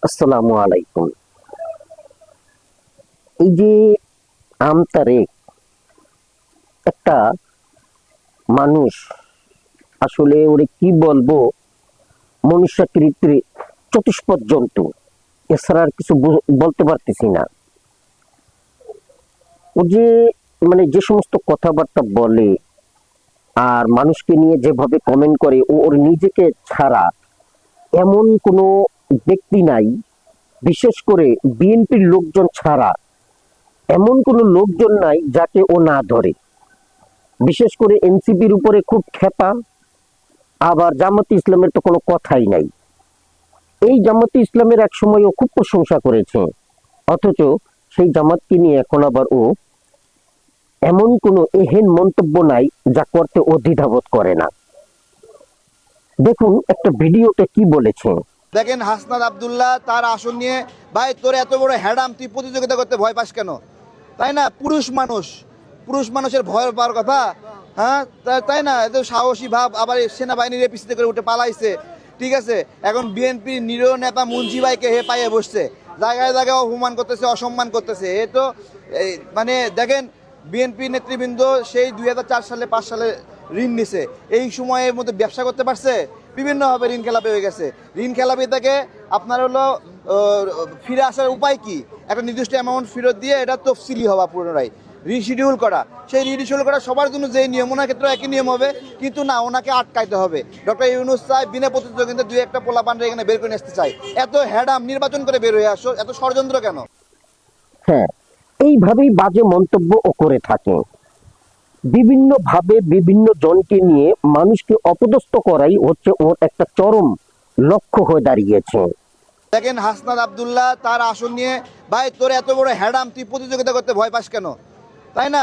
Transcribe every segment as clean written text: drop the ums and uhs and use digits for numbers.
আসসালামু আলাইকুম। এই যে আমতারেক একটা মানুষ, আসলে ওরে কি বলবো, মনুষ্যাকৃতির চতুষ্পদ জন্তু, এছাড়া আর কিছু বলতে পারতেছি না। ও যে যে সমস্ত কথাবার্তা বলে আর মানুষকে নিয়ে যেভাবে কমেন্ট করে, ও ওর নিজেকে ছাড়া এমন কোনো ব্যক্তি নাই, বিশেষ করে বিএনপির লোকজন ছাড়া এমন কোনো লোকজন নাই যাকে ও না ধরে। বিশেষ করে এনসিপির উপরে খুব খেপা, আবার জামাতে ইসলামের তো কোনো কথাই নাই। এই জামাতে ইসলামের এক সময় ও খুব প্রশংসা করেছে, অথচ সেই জামাতকে নিয়ে এখন আবার ও এমন কোনো এহেন মন্তব্য নাই যা করতে ও দ্বিধাবোধ করে না। দেখুন একটা ভিডিওতে কি বলেছে। দেখেন হাসনাত আব্দুল্লাহ তার আসন নিয়ে, ভাই তোর এত বড় হ্যাডাম, তুই প্রতিযোগিতা করতে ভয় পাস কেন? তাই না? পুরুষ মানুষের ভয় পাওয়ার কথা। হ্যাঁ, তাই না? এত সাহসী ভাব, আবার সেনাবাহিনীর এপিসিতে করে উঠে পালাইছে। ঠিক আছে, এখন বিএনপির নিরীহ নেতা মুন্সি ভাইকে হে পাইয়ে বসছে, জায়গায় জায়গায় অপমান করতেছে, অসম্মান করতেছে। এ তো দেখেন, বিএনপি নেতৃবৃন্দ সেই 2004 সালে 5 সালে ঋণ নিছে, এই সময়ের মধ্যে ব্যবসা করতে পারছে? বিভিন্নভাবে ঋণ খেলাপি হয়ে গেছে। ঋণ খেলাপি থেকে আপনার হলো ফিরে আসার উপায় কি? একটা নির্দিষ্ট অ্যামাউন্ট ফেরত দিয়ে এটা তফসিলি হওয়া, পুনরায় রিশিডিউল করা। সেই রিশিডিউল করা সবার জন্য যেই নিয়ম, ওনার ক্ষেত্রে একই নিয়ম হবে, কিন্তু না, ওনাকে আটকাইতে হবে। ডক্টর ইউনূস চায় বিনা প্রতিযোগিতা দুই একটা পোলাপানরা এখানে বের করে আসতে চায়। এত হ্যাডাম, নির্বাচন করে বের হয়ে আসো, এত ষড়যন্ত্র কেন? হ্যাঁ, এইভাবেই বাজে মন্তব্য ও করে থাকে। বিভিন্ন ভাবে বিভিন্ন জনকে নিয়ে মানুষকে অপদস্থ করাই হচ্ছে ওর একটা চরম লক্ষ্য হয়ে দাঁড়িয়েছে। দেখেন হাসনাত আব্দুল্লাহ তার আসন নিয়ে, ভাই তোর এত বড় হ্যাডাম, তুই প্রতিযোগিতা করতে ভয় পাস কেন? তাই না?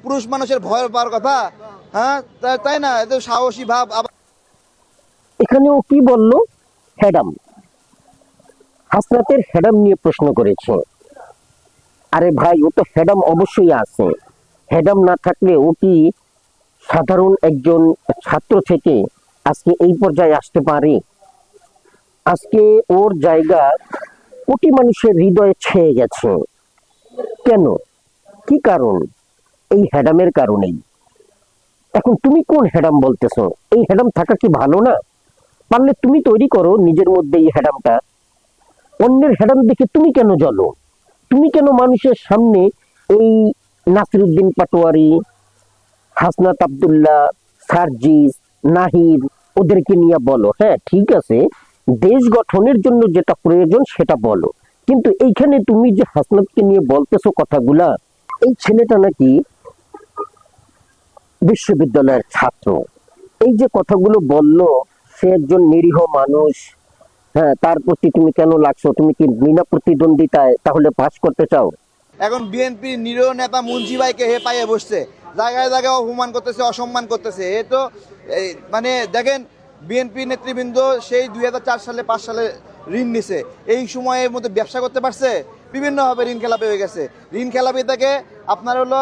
পুরুষ মানুষের ভয় পাওয়ার কথা। হ্যাঁ, তাই না? এত সাহসী ভাব। এখানে ও কি বললো? হ্যাডাম, হাসনাতের হ্যাডাম নিয়ে প্রশ্ন করেছে। আরে ভাই, ও তো হ্যাডাম অবশ্যই আছে। হ্যাডাম না থাকলে ও কি সাধারণ একজন ছাত্র থেকে আজকে এই পর্যায়ে আসতে পারে? আজকে ওর জায়গা কোটি মানুষের হৃদয়ে ছেয়ে গেছে। কেন? কি কারণ? এই হ্যাডামের কারণেই। এখন তুমি কোন হ্যাডাম বলতেছো? এই হ্যাডাম থাকা কি ভালো না? পারলে তুমি তৈরি করো নিজের মধ্যে এই হ্যাডামটা। অন্যের হ্যাডাম দেখে তুমি কেন জ্বলো? তুমি কেন মানুষের সামনে এই নাসিরুদ্দিন পাটোয়ারি, হাসনাত আব্দুল্লাহ, সার্জিস, নাহিদ ওদেরকে নিয়ে বলো? হ্যাঁ ঠিক আছে, দেশ গঠনের জন্য যেটা প্রয়োজন সেটা বলো, কিন্তু এইখানে তুমি যে হাসনাতকে নিয়ে বলতেছো কথাগুলা, এই ছেলেটা নাকি বিশ্ববিদ্যালয়ের ছাত্র। এই যে কথাগুলো বললো, সে একজন নিরীহ মানুষ। হ্যাঁ, তার প্রতি তুমি কেন লাগছো? তুমি কি বিনা প্রতিদ্বন্দ্বিতায় তাহলে পাস করতে চাও? এখন বিএনপির নিরীহ নেতা মুন্সি ভাইকে হে পাইয়ে বসছে, জায়গায় জায়গায় অপমান করতেছে, অসম্মান করতেছে। এ তো দেখেন, বিএনপি নেতৃবৃন্দ সেই 2004 সালে 5 সালে ঋণ নিছে, এই সময়ের মধ্যে ব্যবসা করতে পারছে? বিভিন্নভাবে ঋণ খেলাপি হয়ে গেছে। ঋণ খেলাপি থেকে আপনার হলো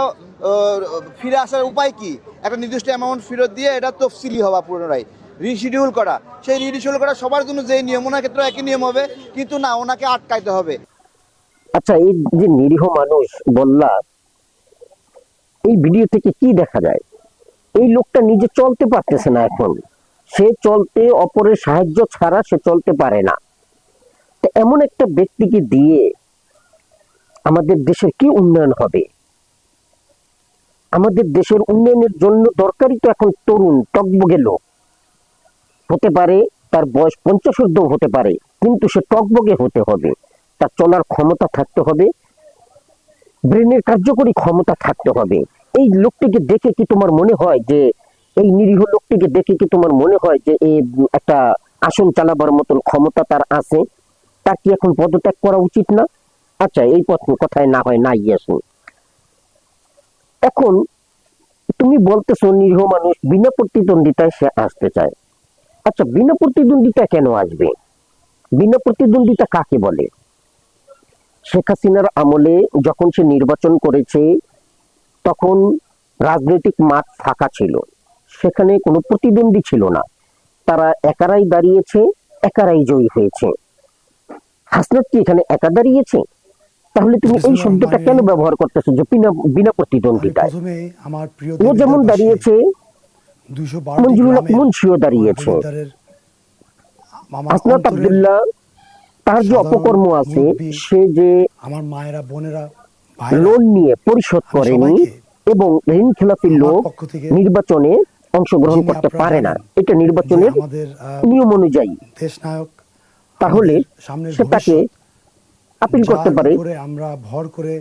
ফিরে আসার উপায় কি? একটা নির্দিষ্ট অ্যামাউন্ট ফেরত দিয়ে এটা তফসিলি হওয়া, পুনরায় রিশিডিউল করা। সেই রিশিডিউল করা সবার জন্য যেই নিয়ম, ওনার ক্ষেত্রে একই নিয়ম হবে, কিন্তু না, ওনাকে আটকাইতে হবে। আচ্ছা, এই যে নিরীহ মানুষ বললা, এই ভিডিও থেকে কি দেখা যায়? এই লোকটা নিজে চলতে পারতেছে না। এখন সে চলতে অপরের সাহায্য ছাড়া সে চলতে পারে না। তো এমন একটা ব্যক্তিকে দিয়ে আমাদের দেশের কি উন্নয়ন হবে? আমাদের দেশের উন্নয়নের জন্য দরকারই তো এখন তরুণ টকবগে লোক। হতে পারে তার বয়স 50 ঊর্ধ্ব হতে পারে, কিন্তু সে টকবগে হতে হবে। তার চলার ক্ষমতা থাকতে হবে, ব্রেনের কার্যকরী ক্ষমতা থাকতে হবে। এই লোকটিকে দেখে কি তোমার মনে হয় যে, এই নিরীহ লোকটিকে দেখে কি তোমার মনে হয় যে এই একটা আসন চালাবার মতন ক্ষমতা তার আছে? তার কি এখন পদত্যাগ করা উচিত না? আচ্ছা, এই কথায় না হয় নাই আসুন। এখন তুমি বলতেছো নিরীহ মানুষ বিনা প্রতিদ্বন্দ্বিতায় সে আসতে চায়। আচ্ছা, বিনা প্রতিদ্বন্দ্বিতা কেন আসবে? বিনা প্রতিদ্বন্দ্বিতা কাকে বলে? শেখ হাসিনার আমলে যখন সে নির্বাচন করেছে, তখন রাজনৈতিক মাঠ ফাঁকা ছিল, সেখানে কোনো প্রতিদ্বন্দ্বী ছিল না। তারা একারাই দাঁড়িয়েছে, একারাই জয়ী হয়েছে। হাসনাত কি এখানে একা দাঁড়িয়েছে? তাহলে তুমি এই শব্দটা কেন ব্যবহার করতেছো যে বিনা বিনা প্রতিদ্বন্দ্বিতায়? প্রথমে আমার প্রিয় ও যেমন দাঁড়িয়েছে, 212 মঞ্জুরুল হক মুন্সিও দাঁড়িয়েছে। হাসনাত আব্দুল্লাহ তার যে অপকর্ম আছে, সে যে আমার মায়েরা বোনেরা লোন নিয়ে পরিশোধ করেনি এবং ঋণ খেলাপির লোক নির্বাচনে অংশগ্রহণ করতে পারে না, এটা নির্বাচনের আমাদের নিয়ম অনুযায়ী, দেশ নায়ক, তাহলে সে তাকে আপিল করতে পারে। আমরা ভর করে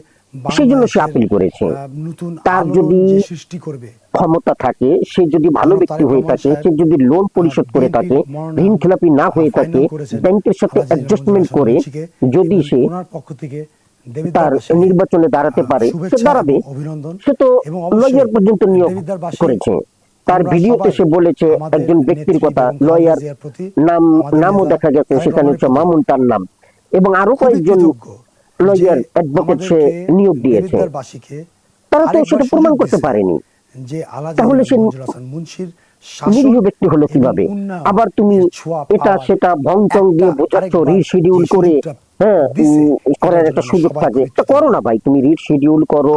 সেই জন্য সে আপিল করেছে। নতুন তার যদি সৃষ্টি করবে ক্ষমতা থাকে, সে যদি ভালো ব্যক্তি হয়ে থাকে, সে যদি লোন পরিশোধ করে থাকে, ঋণ খেলাপি না হয়ে থাকে, ব্যাংকের সাথে অ্যাডজাস্টমেন্ট করে যদি সে ওনার পক্ষ থেকে তার নির্বাচনে দাঁড়াতে পারে, সে দাঁড়াবে। অভিনন্দন। সে তো লয়ার পর্যন্ত নিয়োগ করেছে। তার ভিডিওতে সে বলেছে একজন ব্যক্তির কথা, লয়ার নামও দেখা গেছে সেখানে হচ্ছে মামুন তার নাম, এবং আরো কয়েকজন লয়ার অ্যাডভোকেট সে নিয়োগ দিয়েছে। তারা তো সেটা প্রমাণ করতে পারেনি, তাহলে সে নিরীহ ব্যক্তি হলো কিভাবে? আবার তুমি এটা সেটা ভংচং দিয়ে বোঝাচ্ছ, রিশিডিউল করে, হ্যাঁ, করার একটা সুযোগ থাকে, তা করো না ভাই, তুমি রিশিডিউল করো,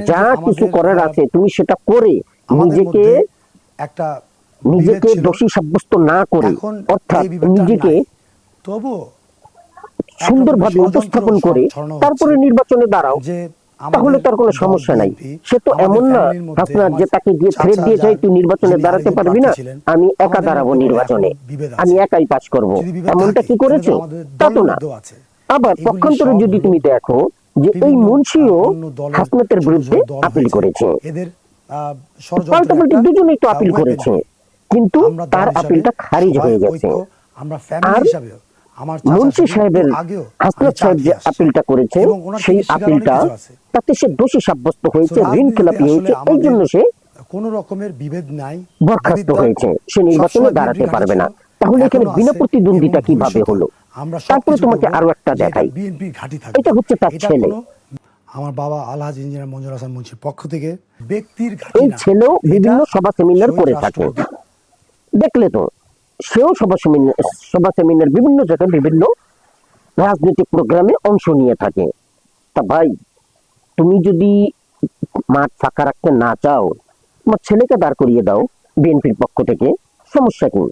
যা কিছু করার আছে তুমি সেটা করে নিজেকে নিজেকে দোষী সাব্যস্ত না করে, অর্থাৎ নিজেকে সুন্দরভাবে উপস্থাপন করে তারপরে নির্বাচনে দাঁড়াও, তাহলে তার কোনো সমস্যা নাই। সে তো এমন না হাসনাত যে তাকে গিয়ে থ্রেট দিয়ে যায় তুই নির্বাচনে দাঁড়াতে পারবি না, আমি একা দাঁড়াবো নির্বাচনে, আমি একাই পাস করব, এমনটা কি করেছে? তা তো না। আবার পক্ষান্তরে যদি তুমি দেখো যে এই মুন্সিও হাসনাতের বিরুদ্ধে আপিল করেছে, পাল্টাপাল্টি দুজনেই তো আপিল করেছে, কিন্তু তার আপিলটা খারিজ হয়ে গেছে। আর মুন্সি সাহেবের হাসনাত সাহেব যে আপিলটা করেছে, সেই আপিলটা তাতে সে দোষী সাব্যস্ত হয়েছে, ঋণ খেলাপি হয়েছে, এই জন্য সে কোন রকমের বিভেদ নাই, বরখাস্ত হয়েছে, সে নির্বাচনে দাঁড়াতে পারবে না। তাহলে এখানে বিনা প্রতিদ্বন্দ্বিতা কিভাবে হলো? তারপরে তোমাকে আরো একটা দেখাই, এটা হচ্ছে তার ছেলে। আমার বাবা আলহাজ ইঞ্জিনিয়ার মঞ্জুর হাসান মুন্সির পক্ষ থেকে ব্যক্তির এই ছেলেও বিভিন্ন সভা সেমিনার করে থাকে, দেখলে তো, সেও সভা সেমিনার বিভিন্ন জায়গায় বিভিন্ন রাজনৈতিক প্রোগ্রামে অংশ নিয়ে থাকে। তা ভাই, তুমি যদি মাঠ ফাঁকা রাখতে না চাও, তোমার ছেলেকে দাঁড় করিয়ে দাও বিএনপির পক্ষ থেকে, সমস্যা কি?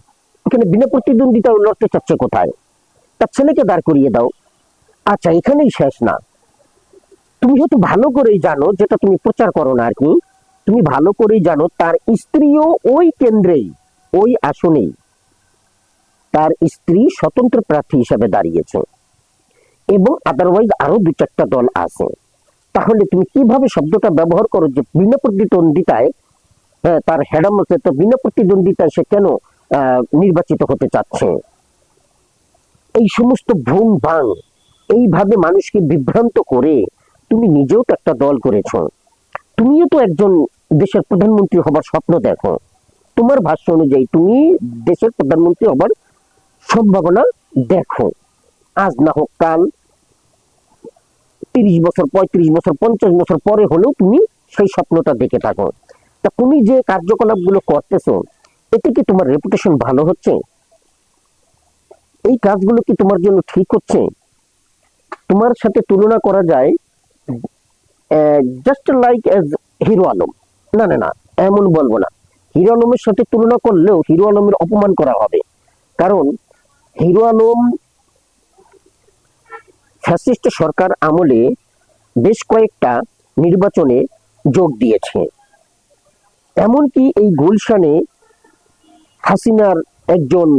এখানে বিনা প্রতিদ্বন্দ্বিতা লড়তে চাচ্ছে কোথায়? তার ছেলেকে দাঁড় করিয়ে দাও। আচ্ছা, এখানেই শেষ না, তুমি হয়তো ভালো করেই জানো, যেটা তুমি প্রচার করো না আর কি, তুমি ভালো করেই জানো তার স্ত্রীও ওই কেন্দ্রেই, ওই আসনেই তার স্ত্রী স্বতন্ত্র প্রার্থী হিসেবে দাঁড়িয়েছে, এবং আদারওয়াইজ আরো 2-4টা দল আছে। তাহলে তুমি কিভাবে শব্দটা ব্যবহার করো যে বিনা প্রতিদ্বন্দ্বিতায়, তার হেডাম আছে, তো বিনা প্রতিদ্বন্দ্বিতায় সে কেন নির্বাচিত হতে চাচ্ছে? এই সমস্ত ভ্রম ভাঙ, এইভাবে মানুষকে বিভ্রান্ত করে তুমি নিজেও তো একটা দল করেছো, তুমিও তো একজন দেশের প্রধানমন্ত্রী হবার স্বপ্ন দেখো, তোমার ভাষ্য অনুযায়ী তুমি দেশের প্রধানমন্ত্রী হবার সম্ভাবনা দেখো, আজ না হোক কাল, 30 বছর, 35 বছর, 50 বছর পরে হলেও তুমি সেই স্বপ্নটা দেখে থাকো। তা তুমি যে কার্যকলাপ গুলো করতেছো, এতে কি তোমার রেপুটেশন ভালো হচ্ছে? এই কাজগুলো কি তোমার জন্য ঠিক হচ্ছে? তোমার সাথে তুলনা করা যায় just like as Hero Alom, না না না, এমন বলবো না, হিরো আলমের সাথে তুলনা করলেও হিরো আলমের অপমান করা হবে, কারণ হিরো আলম ফ্যাসিস্ট সরকার আমলে বেশ কয়েকটা নির্বাচনে যোগ দিয়েছে। এমনকি এই গুলশানে হাসিনার একজন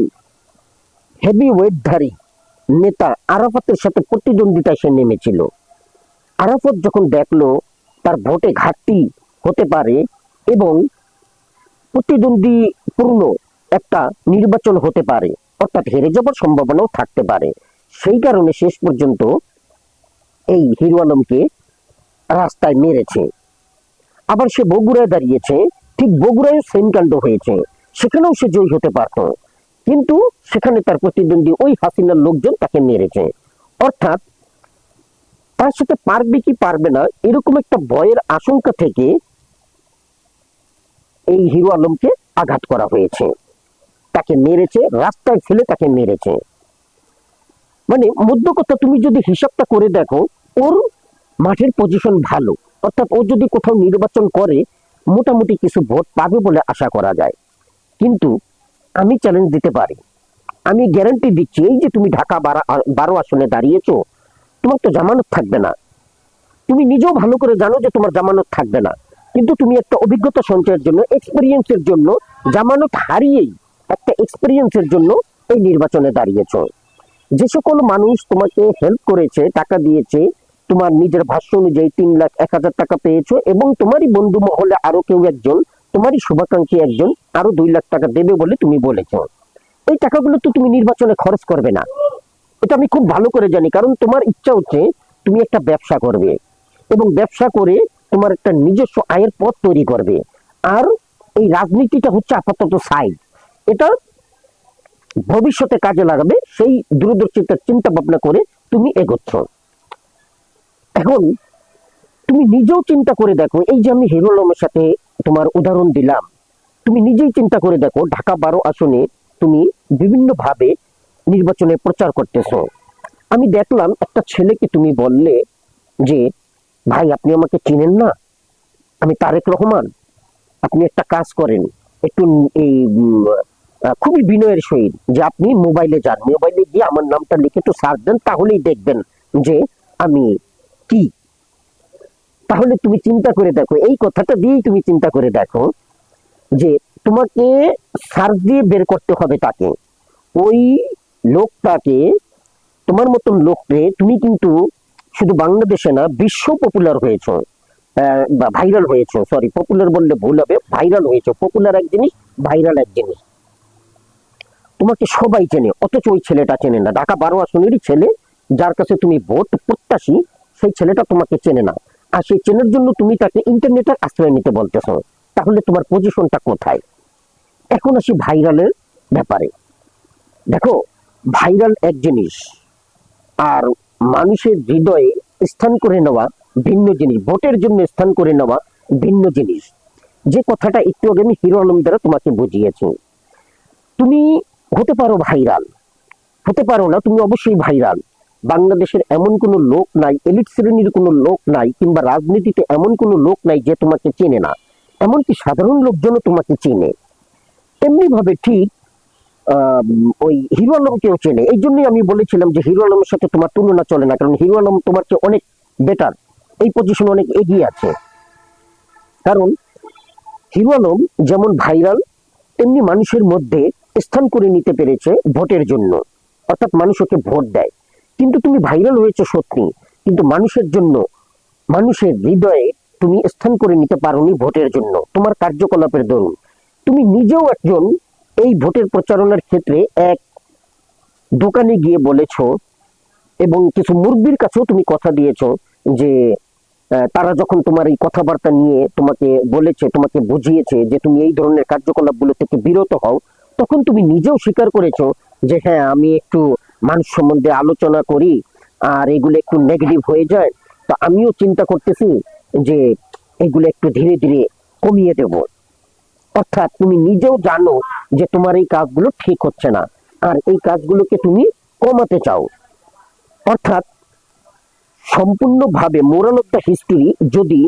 হেভি ওয়েটধারী নেতা আরাফাতের সাথে প্রতিদ্বন্দ্বিতায় সে নেমেছিল। আরাফাত যখন দেখলো তার ভোটে ঘাটতি হতে পারে এবং প্রতিদ্বন্দ্বীপূর্ণ একটা নির্বাচন হতে পারে, অর্থাৎ হেরে যাবার সম্ভাবনাও থাকতে পারে, সেই কারণে শেষ পর্যন্ত এই হিরো আলমকে রাস্তায় মেরেছে। আবার সে বগুড়ায় দাঁড়িয়েছে, ঠিক বগুড়ায় সেম কাণ্ড হয়েছে, সেখানেও সে জয়ী হতে পারত, কিন্তু সেখানে তার প্রতিদ্বন্দ্বী ওই হাসিনার লোকজন তাকে মেরেছে। অর্থাৎ তার সাথে পারবে কি পারবে না এরকম একটা ভয়ের আশঙ্কা থেকে এই হিরো আলমকে আঘাত করা হয়েছে, তাকে মেরেছে, রাস্তায় ফেলে তাকে মেরেছে। মানে মধ্য কথা, তুমি যদি হিসাবটা করে দেখো, ওর মাঠের পজিশন ভালো, অর্থাৎ ও যদি কোথাও নির্বাচন করে মোটামুটি কিছু ভোট পাবে বলে আশা করা যায়। কিন্তু আমি চ্যালেঞ্জ দিতে পারি, আমি গ্যারান্টি দিচ্ছি, এই যে তুমি ঢাকা 12 আসনে দাঁড়িয়েছো, তোমার তো জামানত থাকবে না। তুমি নিজেও ভালো করে জানো যে তোমার জামানত থাকবে না, কিন্তু তুমি একটা অভিজ্ঞতা সঞ্চয়ের জন্য, এক্সপিরিয়েন্সের জন্য, জামানত হারিয়েই একটা এক্সপিরিয়েন্সের জন্য এই নির্বাচনে দাঁড়িয়েছো। যে সকল মানুষ তোমাকে হেল্প করেছে, টাকা দিয়েছে, তোমার নিজের ভাষ্য অনুযায়ী 3,01,000 টাকা পেয়েছো, এবং তোমারই বন্ধু মহলে আরো কেউ একজন, তোমারই শুভাকাঙ্ক্ষী একজন আরো 2 লাখ টাকা দেবে বলে তুমি বলেছো, এই টাকাগুলো তো তুমি নির্বাচনে খরচ করবে না। এটা আমি খুব ভালো করে জানি, কারণ তোমার ইচ্ছা হচ্ছে তুমি একটা ব্যবসা করবে, এবং ব্যবসা করে তোমার একটা নিজস্ব আয়ের পথ তৈরি করবে। আর এই রাজনীতিটা হচ্ছে আপাতত সাইড, এটা ভবিষ্যতে কাজে লাগাবে, সেই দূরদর্শিতার চিন্তা ভাবনা করে তুমি এগোচ্ছ। এখন তুমি নিজেও চিন্তা করে দেখো, এই যে আমি হিরো আলমের সাথে তোমার উদাহরণ দিলাম, তুমি নিজেই চিন্তা করে দেখো, ঢাকা 12 আসনে তুমি বিভিন্ন ভাবে নির্বাচনে প্রচার করতেছো। আমি দেখলাম একটা ছেলেকে তুমি বললে যে, ভাই আপনি আমাকে চিনেন না, আমি তারেক রহমান, আপনি একটা কাজ করেন, একটু এই খুবই বিনয়ের সহিত যে আপনি মোবাইলে যান, মোবাইলে গিয়ে আমার নামটা লিখে একটু সার্চ দেন, তাহলেই দেখবেন যে আমি কি। তাহলে তুমি চিন্তা করে দেখো, এই কথাটা দিয়েই তুমি চিন্তা করে দেখো যে তোমাকে সার্চ দিয়ে বের করতে হবে তাকে, ওই লোকটাকে, তোমার মতন লোককে তুমি কিন্তু শুধু বাংলাদেশে না, বিশ্ব পপুলার হয়েছে, বা ভাইরাল হয়েছে, সরি পপুলার বললে ভুল হবে, ভাইরাল হয়েছে। পপুলার এক জিনিস, ভাইরাল এক জিনিস। তোমাকে সবাই চেনে, অথচ ওই ছেলেটা চেনে না। ঢাকা 12 আসনেরই ছেলে, যার কাছে তুমি ভোট প্রত্যাশী, সেই ছেলেটা তোমাকে চেনে না। আর সেই চেনার জন্য তুমি তাকে ইন্টারনেটের আশ্রয় নিতে বলতেছো। তাহলে তোমার পজিশনটা কোথায়? এখন আসি ভাইরালের ব্যাপারে। দেখো, ভাইরাল এক জিনিস, আর মানুষের হৃদয়ে স্থান করে নেওয়া ভিন্ন জিনিস, ভোটের জন্য স্থান করে নেওয়া ভিন্ন জিনিস। যে কথাটা একটু আগে আমি হিরো আলম দ্বারা তোমাকে বুঝিয়েছি। তুমি হতে পারো ভাইরাল, হতে পারো না, তুমি অবশ্যই ভাইরাল। বাংলাদেশের এমন কোনো লোক নাই, এলিট শ্রেণীর কোনো লোক নাই, কিংবা রাজনীতিতে এমন কোনো লোক নাই যে তোমাকে চেনে না। এমনকি সাধারণ লোকজনও তোমাকে চেনে। তেমনি ভাবে ঠিক ওই হিরো আলমকেও চেনে। এই জন্যই আমি বলেছিলাম যে হিরো আলমের সাথে তোমার তুলনা চলে না, কারণ হিরো আলম তোমার চেয়ে অনেক বেটার, এই পজিশনে অনেক এগিয়ে আছে। কারণ হিরো আলম যেমন ভাইরাল, তেমনি মানুষের মধ্যে স্থান করে নিতে পেরেছে ভোটের জন্য, অর্থাৎ মানুষ ওকে ভোট দেয়। কিন্তু তুমি ভাইরাল হয়েছে সত্যি, কিন্তু মানুষের জন্য, মানুষের হৃদয়ে তুমি স্থান করে নিতে পারোনি ভোটের জন্য, তোমার কার্যকলাপের দরুন। তুমি নিজেও একজন এই ভোটের প্রচারণার ক্ষেত্রে এক দোকানে গিয়ে বলেছো, এবং কিছু মুরব্বীর কাছেও তুমি কথা দিয়েছো যে তারা যখন তোমার এই কথাবার্তা নিয়ে তোমাকে বলেছে, তোমাকে বুঝিয়েছে যে তুমি এই ধরনের কার্যকলাপগুলো থেকে বিরত হও, তখন তুমি নিজেও স্বীকার করেছো যে হ্যাঁ, আমি একটু মানুষ সম্বন্ধে আলোচনা করি আর এগুলো একটু নেগেটিভ হয়ে যায়, তো আমিও চিন্তা করতেছি যে এগুলো একটু ধীরে ধীরে কমিয়ে দেব। অর্থাৎ তুমি নিজেও জানো যে তোমার এই কাজগুলো ঠিক হচ্ছে না, আর এই কাজগুলোকে তুমি কমাতে চাও। অর্থাৎ সম্পূর্ণভাবে মোরাল অফ দ্য হিস্টরি যদি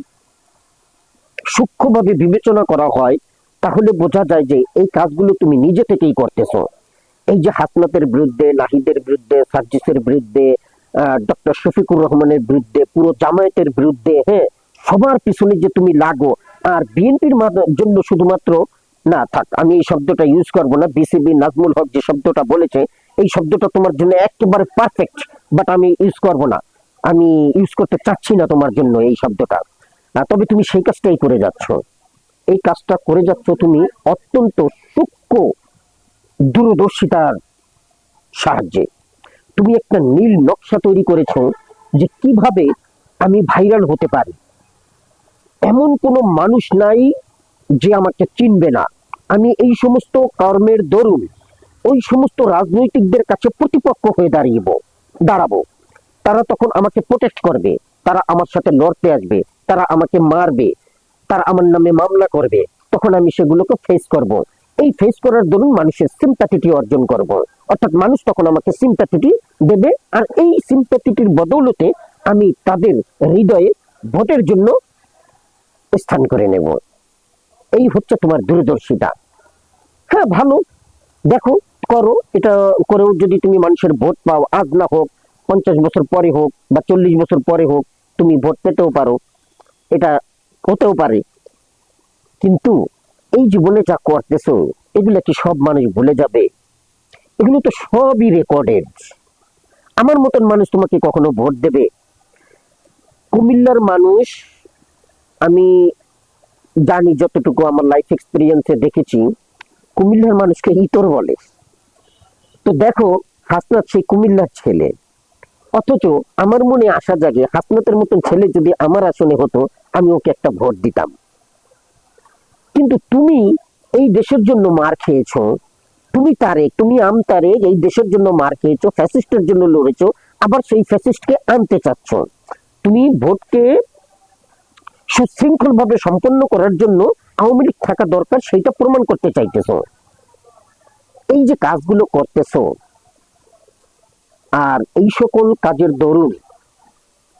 সূক্ষ্মভাবে বিবেচনা করা হয়, তাহলে বোঝা যায় যে এই কাজগুলো তুমি নিজে থেকেই করতেছো। এই যে হাসনাতের বিরুদ্ধে, নাহিদের বিরুদ্ধে, সার্জিসের বিরুদ্ধে, ডক্টর শফিকুর রহমানের বিরুদ্ধে, পুরো জামায়াতের বিরুদ্ধে, হ্যাঁ, সবার পিছনে যে তুমি লাগো, আর বিএনপির জন্য শুধুমাত্র না, থাক আমি এই শব্দটা ইউজ করবো না, বিসিবি নাজমুল হক যে শব্দটা বলেছে, এই শব্দটা তোমার জন্য একেবারে পারফেক্ট, বাট আমি ইউজ করবো না, আমি ইউজ করতে চাচ্ছি না তোমার জন্য এই শব্দটা। তবে তুমি সেই কাজটাই করে যাচ্ছ, এই কাজটা করে যাচ্ছ তুমি অত্যন্ত সূক্ষ্ম দূরদর্শিতার সাহায্যে। তুমি একটা নীল নকশা তৈরি করেছো যে কিভাবে আমি ভাইরাল হতে পারি। এমন কোনো মানুষ নাই যে আমাকে চিনবে না। আমি এই সমস্ত কর্মের দরুন ওই সমস্ত রাজনৈতিকদের কাছে প্রতিপক্ষ হয়ে দাঁড়াবো। তারা তখন আমাকে প্রোটেক্ট করবে, তারা আমার সাথে লড়তে আসবে, তারা আমাকে মারবে, তারা আমার নামে মামলা করবে, তখন আমি সেগুলোকে ফেস করব। এই ফেস করার দরুন মানুষের সিম্প্যাথিটি অর্জন করব, অর্থাৎ মানুষ তখন আমাকে সিম্প্যাথিটি দেবে, আর এই সিম্প্যাথিটির বদৌলতে আমি তাদের হৃদয়ে ভোটের জন্য স্থান করে নেব। এই হচ্ছে তোমার দূরদর্শিতা। হ্যাঁ, ভালো, দেখো, করো। এটা করেও যদি তুমি মানুষের ভোট পাও, আজ না হোক 50 বছর পরে হোক বা 40 বছর পরে হোক, তুমি ভোট পেতেও পারো, এটা হতেও পারে। কিন্তু এই জীবনে যা করতেছো, এগুলো কি সব মানুষ ভুলে যাবে? এগুলো তো সবই রেকর্ডেড। আমার মতন মানুষ তোমাকে কখনো ভোট দেবে? কুমিল্লার মানুষ, আমি জানি, যতটুকু আমার লাইফ এক্সপিরিয়েন্সে দেখেছি, কুমিল্লার মানুষকে ইতর বলে। তো দেখো, হাসনাত সেই কুমিল্লার ছেলে, অথচ আমার মনে আশা জাগে হাসনাতের মতন ছেলে যদি আমার আসনে হতো, আমি ওকে একটা ভোট দিতাম। কিন্তু তুমি এই দেশের জন্য মার খেয়েছো, তুমি আমতারেক এই দেশের জন্য মার খেয়েছো, ফ্যাসিস্টের জন্য লড়েছো, আবার সেই ফ্যাসিস্টকে আনতে চাচ্ছ। তুমি ভোটকে সুশৃঙ্খল ভাবে সম্পন্ন করার জন্য আওয়ামী লীগ থাকা দরকার, সেইটা প্রমাণ করতে চাইতেছো। এই যে কাজগুলো করতেছো, আর এই সকল কাজের দরুন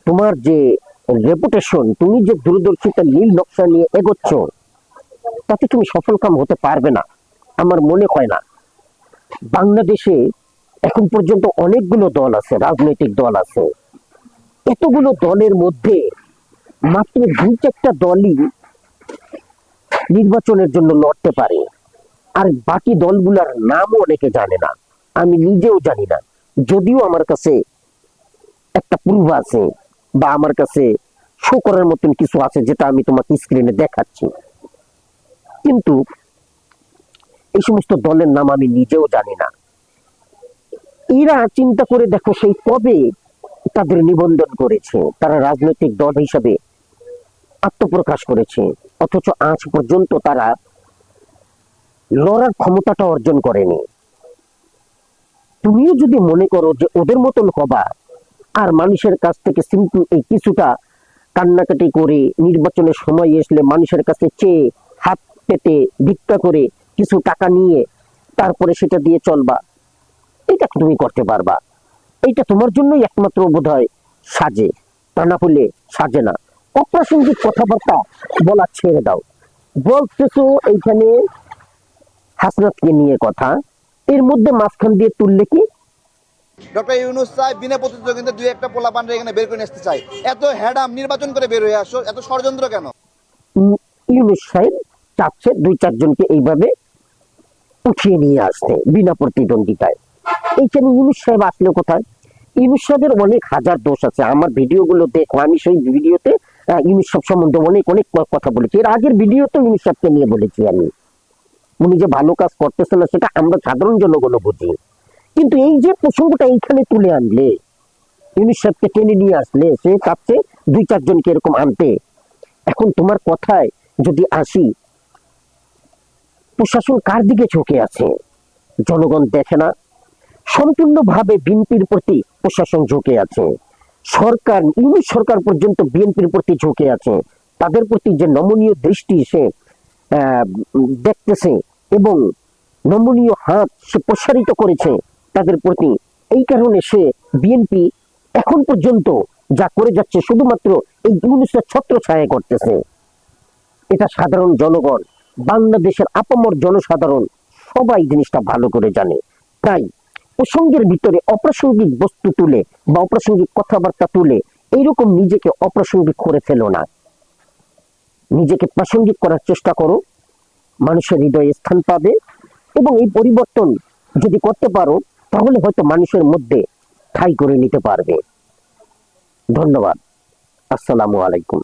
তোমার যে রেপুটেশন, তুমি যে দূরদর্শিতা নীল নকশা নিয়ে এগোচ্ছ, তাতে তুমি সফল কাম হতে পারবে না, আমার মনে হয় না। বাংলাদেশে এখন পর্যন্ত অনেকগুলো দল আছে, রাজনৈতিক দল আছে। এতগুলো দলের মধ্যে মাত্র 2-4টা দলই নির্বাচনের জন্য লড়তে পারে, আর বাকি দলগুলোর নামও অনেকে জানে না, আমি নিজেও জানি না। যদিও আমার কাছে একটা প্রুফ আছে, বা আমার কাছে শো করার মতন কিছু আছে, যেটা আমি তোমাকে স্ক্রিনে দেখাচ্ছি, কিন্তু এই সমস্ত দলের নাম আমি নিজেও জানি না। এরা চিন্তা করে দেখো, সেই কবে তাদের নিবন্ধন করেছে, তারা রাজনৈতিক দল হিসাবে আত্মপ্রকাশ করেছে, অথচ আজ পর্যন্ত তারা লড়ার ক্ষমতাটা অর্জন করেনি। তুমিও যদি মনে করো যে ওদের মতন হবা, আর মানুষের কাছ থেকে সিম্পল এই কিছুটা কান্নাকাটি করে নির্বাচনের সময় আসলে মানুষের কাছে চেয়ে হাত পেতে ভিক্ষা করে কিছু টাকা নিয়ে তারপরে সেটা দিয়ে চলবা, এটা তুমি করতে পারবা। এইটা তোমার জন্যই একমাত্র বোধহয় সাজে, তা না হলে সাজে না। অপ্রাসঙ্গিক কথাবার্তা বলা ছেড়ে দাও। বলতেছো এইখানে হাসনাতকে নিয়ে কথা, এর মধ্যে মাঝখান দিয়ে তুললে কি? ডক্টর ইউনূস চাই বিনা প্রতিদ্বন্দ্বিতা 2-1টা পোলাপানরা এখানে বের করে নিয়ে আসতে চাই। এত হ্যাডাম নির্বাচন করে বের হয়ে আসো, এত ষড়যন্ত্র কেন? ইউনূস সাহেব চাচ্ছে 2-4 জনকে এইভাবে উঠিয়ে নিয়ে আসতে বিনা প্রতিদ্বন্দ্বিতায়। এইখানে ইউনূস সাহেব আসলে কোথায়? ইউনূস সাহেবের অনেক হাজার দোষ আছে, আমার ভিডিওগুলো দেখো, আমি সেই ভিডিওতে ইউনূস সাহেব সম্বন্ধে অনেক অনেক কথা বলেছি। এর আগের ভিডিওতে ইউনূস সাহেবকে নিয়ে বলেছি আমি, উনি যে ভালো কাজ করতেছে না সেটা আমরা সাধারণ জনগণ বুঝি। কিন্তু এই যে প্রসঙ্গটা এইখানে তুলে আনলে, ইউনূস সাহেবকে টেনে নিয়ে আসলে, সে চাচ্ছে 2-4 জনকে এরকম আনতে। এখন তোমার কথায় যদি আসি, প্রশাসন কার দিকে ঝুঁকে আছে জনগণ দেখে না? সম্পূর্ণভাবে বিএনপির প্রতি প্রশাসন ঝুঁকে আছে। সরকার, ইউনূস সরকার পর্যন্ত বিএনপির প্রতি ঝুঁকে আছে। তাদের প্রতি যে নমনীয় দৃষ্টি সে দেখতেছে এবং নমনীয় হাত সে প্রসারিত করেছে তাদের প্রতি, এই কারণে সে বিএনপি এখন পর্যন্ত যা করে যাচ্ছে শুধুমাত্র এই ইউনূসের ছত্রছায়া করতেছে। এটা সাধারণ জনগণ, বাংলাদেশের আপামর জনসাধারণ সবাই জিনিসটা ভালো করে জানে। তাই প্রসঙ্গের ভিতরে অপ্রাসঙ্গিক বস্তু তুলে বা অপ্রাসঙ্গিক কথাবার্তা তুলে এইরকম নিজেকে অপ্রাসঙ্গিক করে ফেলো না, নিজেকে প্রাসঙ্গিক করার চেষ্টা করো, মানুষের হৃদয়ে স্থান পাবে। এবং এই পরিবর্তন যদি করতে পারো, তাহলে হয়তো মানুষের মধ্যে ঠাঁই করে নিতে পারবে। ধন্যবাদ। আসসালামু আলাইকুম।